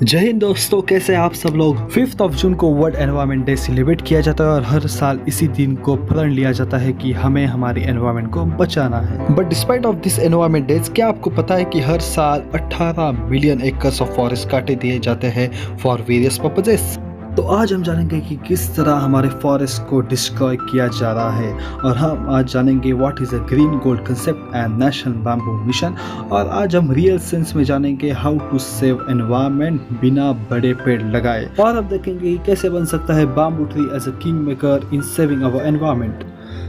जय हिंद दोस्तों, कैसे हैं आप सब लोग। 5 जून को वर्ल्ड एनवायरनमेंट डे सेलिब्रेट किया जाता है और हर साल इसी दिन को प्रण लिया जाता है कि हमें हमारी एनवायरनमेंट को बचाना है। But despite of this environment days, क्या आपको पता है कि हर साल 18 मिलियन एकर्स ऑफ फॉरेस्ट काटे दिए जाते हैं फॉर वेरियस पर्पजेस। तो आज हम जानेंगे कि किस तरह हमारे फॉरेस्ट को डिस्ट्रॉय किया जा रहा है, और हम आज जानेंगे what is a green gold concept and national bamboo mission. और आज हम रियल सेंस में जानेंगे हाउ टू सेव एनवायरनमेंट बिना बड़े पेड़ लगाए, और अब देखेंगे कि कैसे बन सकता है bamboo tree as a king maker in saving our environment.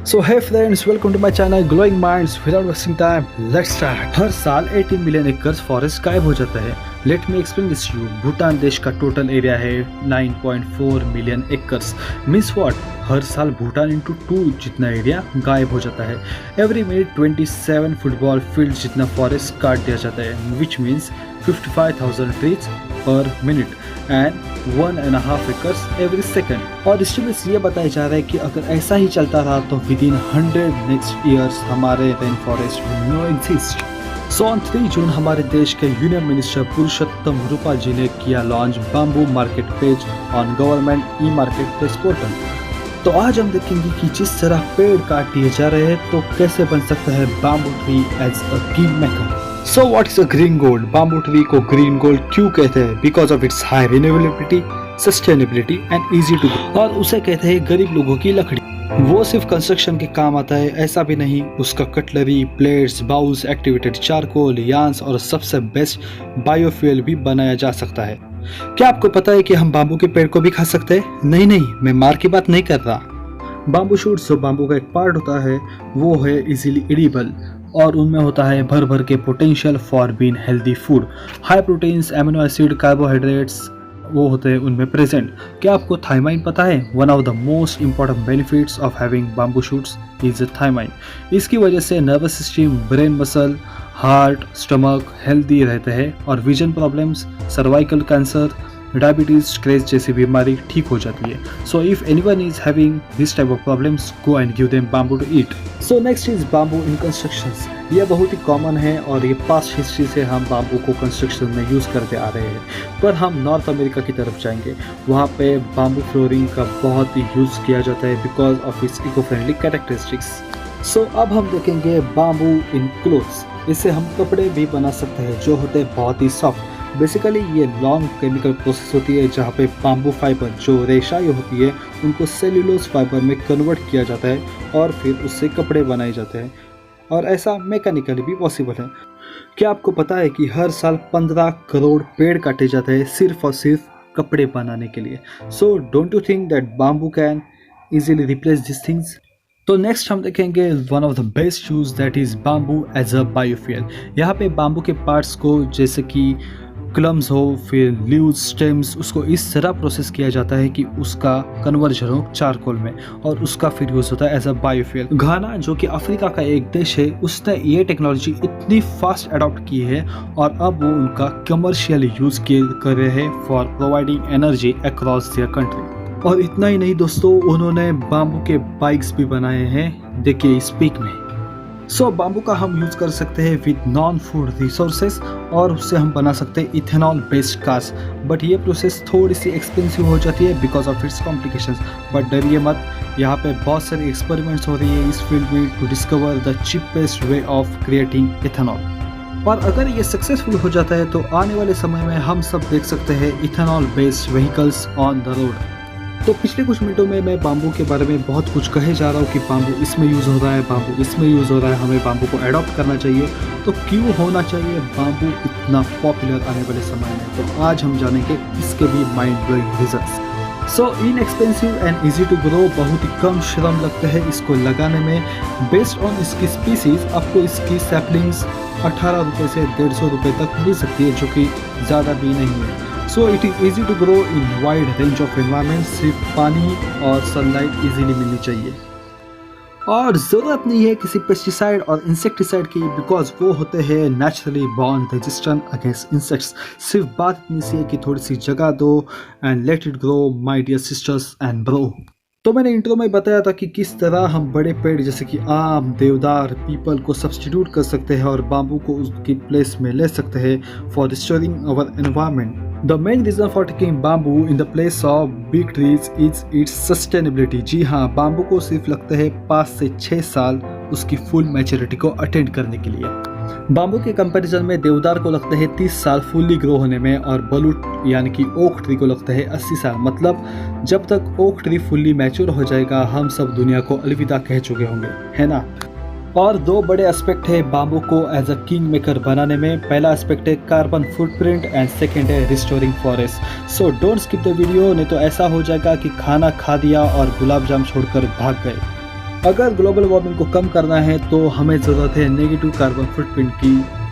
So hey friends, welcome to my channel Glowing Minds. Without wasting time, let's start. हर साल 18 मिलियन एकर्स फॉरेस्ट गायब हो जाता है। Let me explain this you. Bhutan देश का total area है 9.4 million acres. Means what? हर साल भूटान इंटू 2 जितना एरिया गायब हो जाता है। एवरी मिनट 27 फुटबॉल फील्ड जितना फॉरेस्ट काट दिया जाता है, विच मीन्स 55,000 ट्रीज पर minute and 1.5 acres every second. और एस्टिमेट्स ये बताया जा रहा है कि अगर ऐसा ही चलता रहा तो विद इन 100 नेक्स्ट ईयर्स हमारे rain forest will no exist. So on 3 June हमारे देश के यूनियन मिनिस्टर पुरुषोत्तम रूपाल जी ने किया launch bamboo market page on government e market place portal. तो आज हम देखेंगे कि जिस तरह पेड़ काट दिए जा रहे हैं तो कैसे बन सकता है bamboo tree as a king maker. So what is a green gold? Bamboo tree को ग्रीन गोल्ड क्यों कहते हैं? Because of its high renewability, sustainability and easy to grow। और उसे कहते हैं गरीब लोगों की लकड़ी। वो सिर्फ कंस्ट्रक्शन के काम आता है ऐसा भी नहीं, उसका cutlery, plates, bowls, activated charcoal, yarns और सबसे बेस्ट बायोफ्यूल भी बनाया जा सकता है। क्या आपको पता है कि हम बाम्बू के पेड़ को भी खा सकते हैं? नहीं, मैं मार की बात नहीं कर रहा। बाम्बू शूट्स जो बाम्बू का एक पार्ट होता है वो है इजीली एडिबल, और उनमें होता है भर भर के potential for being healthy food. High proteins, amino acid, carbohydrates वो होते हैं उनमें प्रेजेंट। क्या आपको थायमाइन पता है? One of the most important benefits of having bamboo shoots is thiamine. इसकी वजह से nervous system, brain muscle, heart, stomach healthy रहते हैं और vision problems, cervical cancer, diabetes, stress जैसी बीमारी ठीक हो जाती है। So if anyone is having this type of problems, go and give them bamboo to eat. So next is bamboo in constructions. यह बहुत ही कॉमन है और ये पास्ट हिस्ट्री से हम बैम्बू को कंस्ट्रक्शन में यूज करते आ रहे हैं। पर हम नॉर्थ अमेरिका की तरफ जाएंगे, वहाँ पे बैम्बू फ्लोरिंग का बहुत ही यूज किया जाता है because of its eco friendly characteristics. So अब हम देखेंगे बैम्बू इन क्लोथ्स। इससे हम कपड़े भी बना सकते हैं जो होते हैं बहुत ही सॉफ्ट। बेसिकली ये लॉन्ग केमिकल प्रोसेस होती है जहाँ पे बैम्बू फाइबर जो रेशाएं होती है उनको सेल्यूलोज फाइबर में कन्वर्ट किया जाता है और फिर उससे कपड़े बनाए जाते हैं, और ऐसा मैकेनिकली भी पॉसिबल है। क्या आपको पता है कि हर साल 15 करोड़ पेड़ काटे जाते हैं सिर्फ और सिर्फ कपड़े बनाने के लिए। So don't you think that bamboo can easily replace this things? तो नेक्स्ट हम देखेंगे one of the best use that is bamboo as a biofuel. यहाँ पे बैम्बू के पार्ट्स को जैसे कि क्लम्स हो, फिर लीव्स, स्टेम्स, उसको इस तरह प्रोसेस किया जाता है कि उसका कन्वर्जन हो चारकोल में, और उसका फिर यूज होता है एज अ बायोफ्यूल। घाना जो कि अफ्रीका का एक देश है, उसने ये टेक्नोलॉजी इतनी फास्ट अडॉप्ट की है और अब वो उनका कमर्शियल यूज कर रहे हैं for providing energy across their country. और इतना ही नहीं दोस्तों, उन्होंने बैम्बू के बाइक्स भी बनाए हैं, देखिए इस पिक में। सो बैम्बू का हम यूज कर सकते हैं विद नॉन फूड रिसोर्सेज, और उससे हम बना सकते हैं इथेनॉल बेस्ड कार्स। बट ये प्रोसेस थोड़ी सी एक्सपेंसिव हो जाती है because of it's complications. But डरिए मत, यहाँ पे बहुत सारे एक्सपेरिमेंट्स हो रही है इस फील्ड में to discover the cheapest way of creating ethanol. और अगर ये सक्सेसफुल हो जाता है तो आने वाले समय में हम सब देख सकते हैं ethanol based vehicles on the road. तो पिछले कुछ मिनटों में मैं बैम्बू के बारे में बहुत कुछ कहे जा रहा हूँ कि बैम्बू इसमें यूज़ हो रहा है, बैम्बू इसमें यूज़ हो रहा है, हमें बैम्बू को अडॉप्ट करना चाहिए। तो क्यों होना चाहिए बैम्बू इतना पॉपुलर आने वाले समय में? तो आज हम जानेंगे इसके भी mind blowing reasons. So inexpensive and easy to grow, बहुत ही कम श्रम लगते हैं इसको लगाने में। बेस्ड ऑन इसकी स्पीसीज आपको इसकी सैपलिंग्स 18 रुपये से 150 रुपये तक मिल सकती है, जो कि ज़्यादा भी नहीं है। So it is easy to grow in wide range of environment. सिर्फ पानी और सनलाइट इजीली मिलनी चाहिए, और ज़रूरत नहीं है किसी पेस्टिसाइड और इंसेक्टिसाइड की, बिकॉज वो होते हैं naturally born resistant against insects. सिर्फ बात इतनी सी है कि थोड़ी सी जगह दो and let it grow my dear sisters and bro. तो मैंने इंट्रो में बताया था कि किस तरह हम बड़े पेड़ जैसे कि आम, देवदार, पीपल को सब्स्टिट्यूट कर सकते हैं और बाम्बू को उसकी प्लेस में ले सकते हैं for restoring our environment. The main reason for taking bamboo in the place of big trees is its sustainability. जी हाँ, बाम्बू को सिर्फ लगते हैं 5 से 6 साल उसकी फुल मैच्योरिटी को अटेंड करने के लिए। बाम्बू के कंपैरिजन में देवदार को लगते हैं 30 साल फुल्ली ग्रो होने में और बलूट यानी कि ओक ट्री को लगता है 80 साल। मतलब जब तक ओक ट्री फुल्ली मैच्योर हो जाएगा हम सब दुनिया को अलविदा कह चुके होंगे, है ना। और 2 बड़े एस्पेक्ट है बाम्बू को एज अ किंग मेकर बनाने में। पहला एस्पेक्ट है कार्बन फुटप्रिंट एंड सेकेंड है restoring forest. So don't skip the video, नहीं तो ऐसा हो जाएगा कि खाना खा दिया और गुलाब जाम छोड़कर भाग गए। अगर ग्लोबल वार्मिंग को कम करना है तो हमें ज़रूरत है नेगेटिव कार्बन फुटप्रिंट की।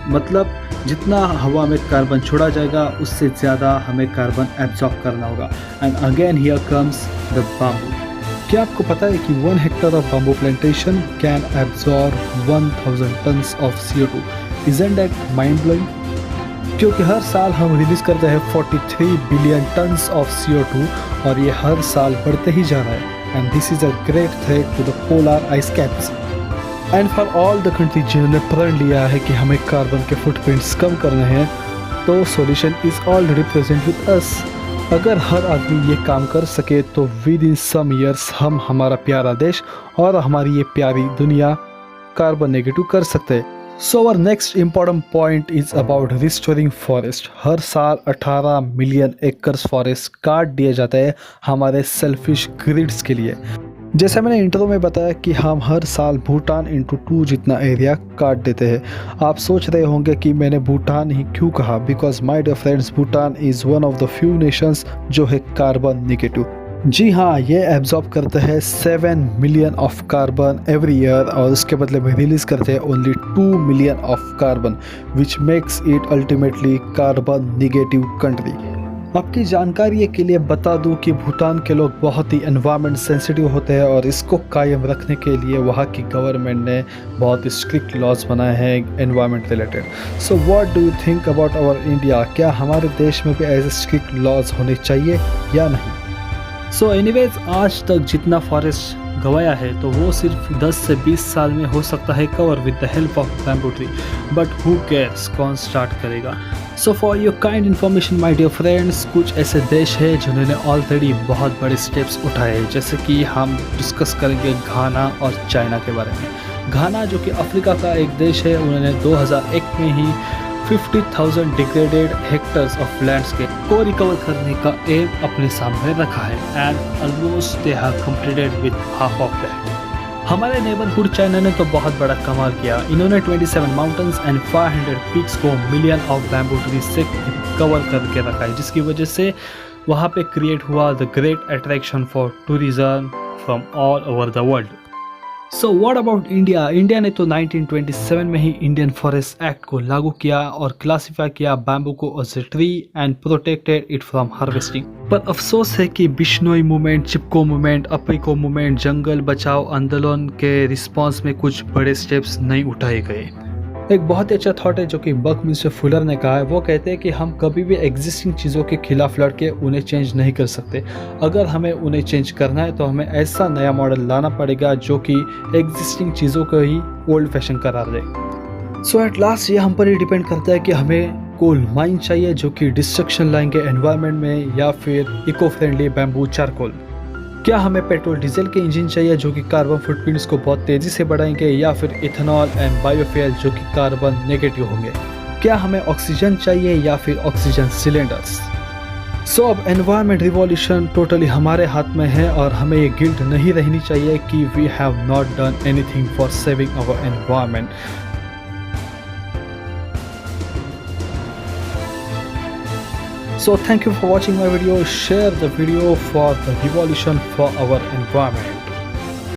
मतलब जितना हवा में कार्बन छोड़ा जाएगा उससे ज़्यादा हमें कार्बन एब्जॉर्ब करना होगा। And again here comes the bamboo. क्या आपको पता है कि 1 Hector of bamboo plantation can absorb 1000 tons of CO2? Isn't that mind blowing? क्योंकि हर साल हम रिलीज करते हैं 43 बिलियन टन्स ऑफ CO2 और ये हर साल बढ़ते ही जा रहा है। And this is a great threat to the polar ice caps. And for all the countries जिन्होंने प्रण लिया है कि हमें कार्बन के फुटप्रिंट्स कम करने हैं, तो solution is already present with us. अगर हर आदमी ये काम कर सके तो विद इन सम ईयर्स हम हमारा प्यारा देश और हमारी ये प्यारी दुनिया कार्बन नेगेटिव कर सकते हैं। So our next important point is about restoring forest. हर साल 18 मिलियन एकर्स फॉरेस्ट काट दिया जाता है हमारे सेल्फिश ग्रिड्स के लिए। जैसे मैंने इंट्रो में बताया कि हम हर साल भूटान इंटू 2 जितना एरिया काट देते हैं। आप सोच रहे होंगे कि मैंने भूटान ही क्यों कहा, because my dear friends Bhutan is one of the few nations जो है कार्बन नेगेटिव। जी हाँ, ये एब्जॉर्ब करते हैं 7 million of carbon every year और उसके बदले में रिलीज करते हैं only 2 million of carbon, which makes it ultimately carbon negative country. आपकी जानकारी के लिए बता दूं कि भूटान के लोग बहुत ही एनवायरनमेंट सेंसिटिव होते हैं और इसको कायम रखने के लिए वहाँ की गवर्नमेंट ने बहुत ही स्ट्रिक्ट लॉज बनाए हैं environment related. So what do you think about our India? क्या हमारे देश में भी ऐसे स्ट्रिक्ट लॉज होने चाहिए या नहीं? सो एनीवेज, आज तक जितना फॉरेस्ट गवाया है तो वो सिर्फ 10 से 20 साल में हो सकता है cover with the help of bamboo tree, but who cares, कौन स्टार्ट करेगा। So for your kind information my dear friends, कुछ ऐसे देश हैं जिन्होंने ऑलरेडी बहुत बड़े स्टेप्स उठाए हैं। जैसे कि हम डिस्कस करेंगे घाना और चाइना के बारे में। घाना जो कि अफ्रीका का एक देश है, उन्होंने 2001 में ही 50,000 डिग्रेडेड हेक्टर्स ऑफ लैंडस्केप को रिकवर करने का एम अपने सामने रखा है and almost they have completed with half of that. हमारे नेबरहुड चाइना ने तो बहुत बड़ा कमाल किया। इन्होंने 27 माउंटेन्स एंड 500 पीक्स को मिलियन ऑफ बैम्बू ट्रीज से कवर करके रखा है, जिसकी वजह से वहाँ पे क्रिएट हुआ the great attraction for tourism from all over the world. So what about India? India ने तो 1927 में ही इंडियन फॉरेस्ट एक्ट को लागू किया और क्लासिफाई किया बैम्बू को as a tree and protected it from harvesting. पर अफसोस है कि Bishnoi movement, Chipko movement, Appiko movement, जंगल बचाओ आंदोलन के रिस्पांस में कुछ बड़े स्टेप्स नहीं उठाए गए। एक बहुत ही अच्छा थॉट है जो कि बकमिंस्टर फुलर ने कहा है। वो कहते हैं कि हम कभी भी एग्जिस्टिंग चीज़ों के खिलाफ लड़के उन्हें चेंज नहीं कर सकते। अगर हमें उन्हें चेंज करना है तो हमें ऐसा नया मॉडल लाना पड़ेगा जो कि एग्जिस्टिंग चीज़ों को ही ओल्ड फैशन करार दे। सो एट लास्ट ये हम पर ही डिपेंड करता है कि हमें कोल माइन चाहिए जो कि डिस्ट्रक्शन लाएंगे एनवायरनमेंट में, या फिर इको फ्रेंडली बैम्बू चारकोल। क्या हमें पेट्रोल डीजल के इंजन चाहिए जो कि कार्बन फुटप्रिंट्स को बहुत तेज़ी से बढ़ाएंगे, या फिर इथेनॉल एंड बायोफ्यूल जो कि कार्बन नेगेटिव होंगे? क्या हमें ऑक्सीजन चाहिए या फिर ऑक्सीजन सिलेंडर्स? सो अब एनवायरनमेंट रिवॉल्यूशन टोटली हमारे हाथ में है और हमें ये गिल्ट नहीं रहनी चाहिए कि we have not done anything for saving our environment. So thank you for watching my video. Share the video for the revolution for our environment.